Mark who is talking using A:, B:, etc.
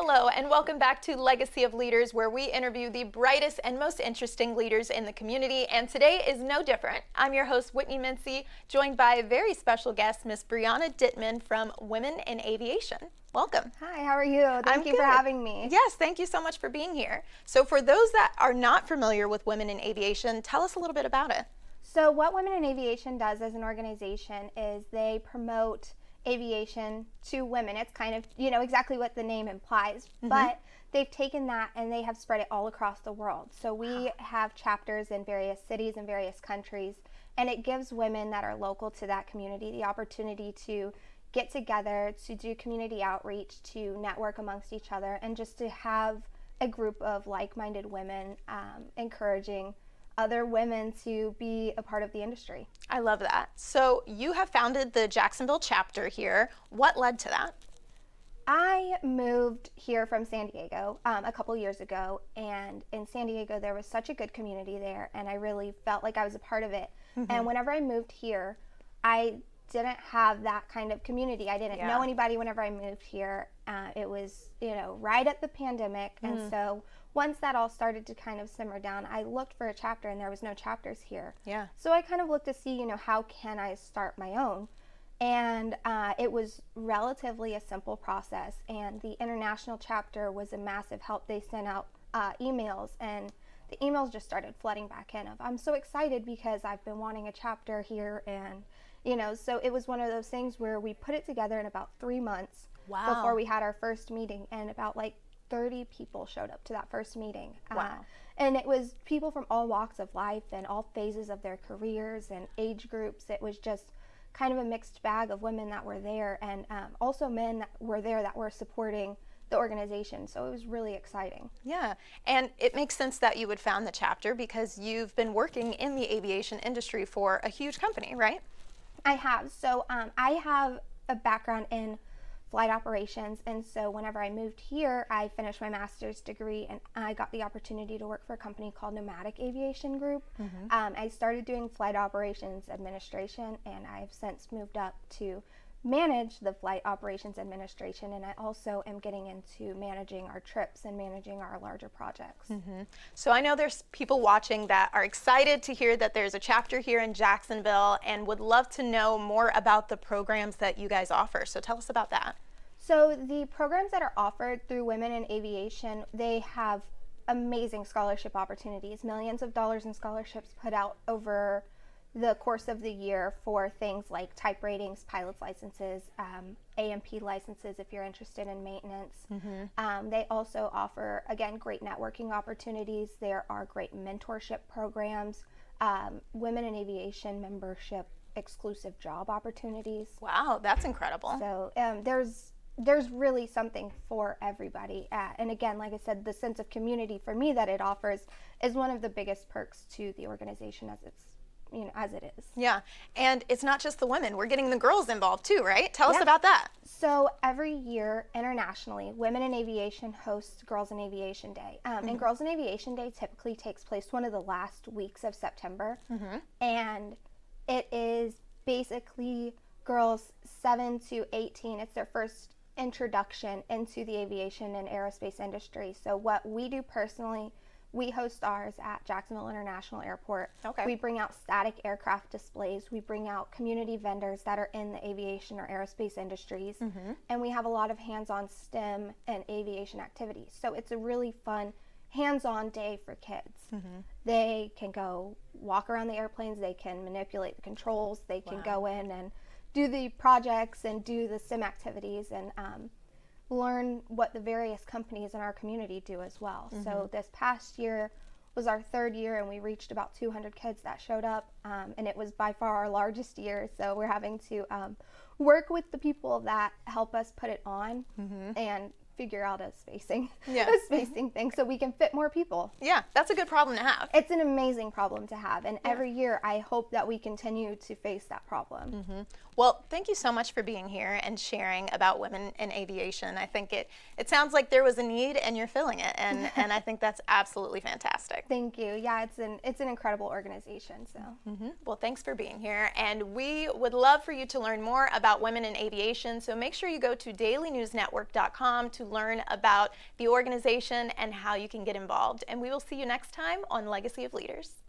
A: Hello, and welcome back to Legacy of Leaders, where we interview the brightest and most interesting leaders in the community, and today is no different. I'm your host, Whitney Mincey, joined by a very special guest, Miss Brianna Dittman from Women in Aviation. Welcome.
B: Hi, how are you? Thank you for having me.
A: Yes, thank you so much for being here. So for those that are not familiar with Women in Aviation, tell us a little bit about it.
B: So what Women in Aviation does as an organization is they promote aviation to women. It's kind of, exactly what the name implies, but they've taken that and they have spread it all across the world. So we have chapters in various cities and various countries, and it gives women that are local to that community the opportunity to get together, to do community outreach, to network amongst each other, and just to have a group of like-minded women encouraging other women to be a part of the industry.
A: I love that. So you have founded the Jacksonville chapter here. What led to that?
B: I moved here from San Diego a couple years ago, and in San Diego there was such a good community there, and I really felt like I was a part of it. And whenever I moved here, I didn't have that kind of community. I didn't know anybody whenever I moved here. It was, right at the pandemic, and so once that all started to kind of simmer down, I looked for a chapter, and there was no chapters here.
A: Yeah.
B: So I kind of looked to see, how can I start my own? And it was relatively a simple process, and the international chapter was a massive help. They sent out emails, and the emails just started flooding back in of, I'm so excited because I've been wanting a chapter here, and so it was one of those things where we put it together in about 3 months before we had our first meeting, and about 30 people showed up to that first meeting. And it was people from all walks of life and all phases of their careers and age groups. It was just kind of a mixed bag of women that were there, and also men that were there that were supporting the organization. So it was really exciting.
A: Yeah, and it makes sense that you would found the chapter because you've been working in the aviation industry for a huge company, right?
B: I have. So I have a background in flight operations, and so whenever I moved here, I finished my master's degree, and I got the opportunity to work for a company called Nomadic Aviation Group. I started doing flight operations administration, and I've since moved up to manage the flight operations administration, and I also am getting into managing our trips and managing our larger projects.
A: So I know there's people watching that are excited to hear that there's a chapter here in Jacksonville and would love to know more about the programs that you guys offer. So tell us about that.
B: So the programs that are offered through Women in Aviation, they have amazing scholarship opportunities, millions of dollars in scholarships put out over the course of the year for things like type ratings, pilot's licenses, AMP licenses if you're interested in maintenance. They also offer, again, great networking opportunities. There are great mentorship programs, Women in Aviation membership, exclusive job opportunities.
A: Wow, that's incredible.
B: So there's really something for everybody. And again, like I said, the sense of community for me that it offers is one of the biggest perks to the organization as it is.
A: Yeah, and it's not just the women. We're getting the girls involved too, right? Tell us about that.
B: So every year internationally, Women in Aviation hosts Girls in Aviation Day. And Girls in Aviation Day typically takes place one of the last weeks of September. And it is basically girls 7 to 18. It's their first introduction into the aviation and aerospace industry. So what we do personally, we host ours at Jacksonville International Airport. We bring out static aircraft displays. We bring out community vendors that are in the aviation or aerospace industries. And we have a lot of hands-on STEM and aviation activities. So it's a really fun hands-on day for kids. They can go walk around the airplanes. They can manipulate the controls. They can go in and do the projects and do the sim activities and learn what the various companies in our community do as well. So this past year was our 3rd year, and we reached about 200 kids that showed up, and it was by far our largest year. So we're having to work with the people that help us put it on and figure out a spacing thing so we can fit more people.
A: Yeah, that's a good problem to have.
B: It's an amazing problem to have, and every year I hope that we continue to face that problem.
A: Well, thank you so much for being here and sharing about Women in Aviation. I think it sounds like there was a need and you're filling it, and I think that's absolutely fantastic.
B: Thank you. Yeah, it's an incredible organization. So.
A: Well, thanks for being here, and we would love for you to learn more about Women in Aviation, so make sure you go to dailynewsnetwork.com to to learn about the organization and how you can get involved. And we will see you next time on Legacy of Leaders.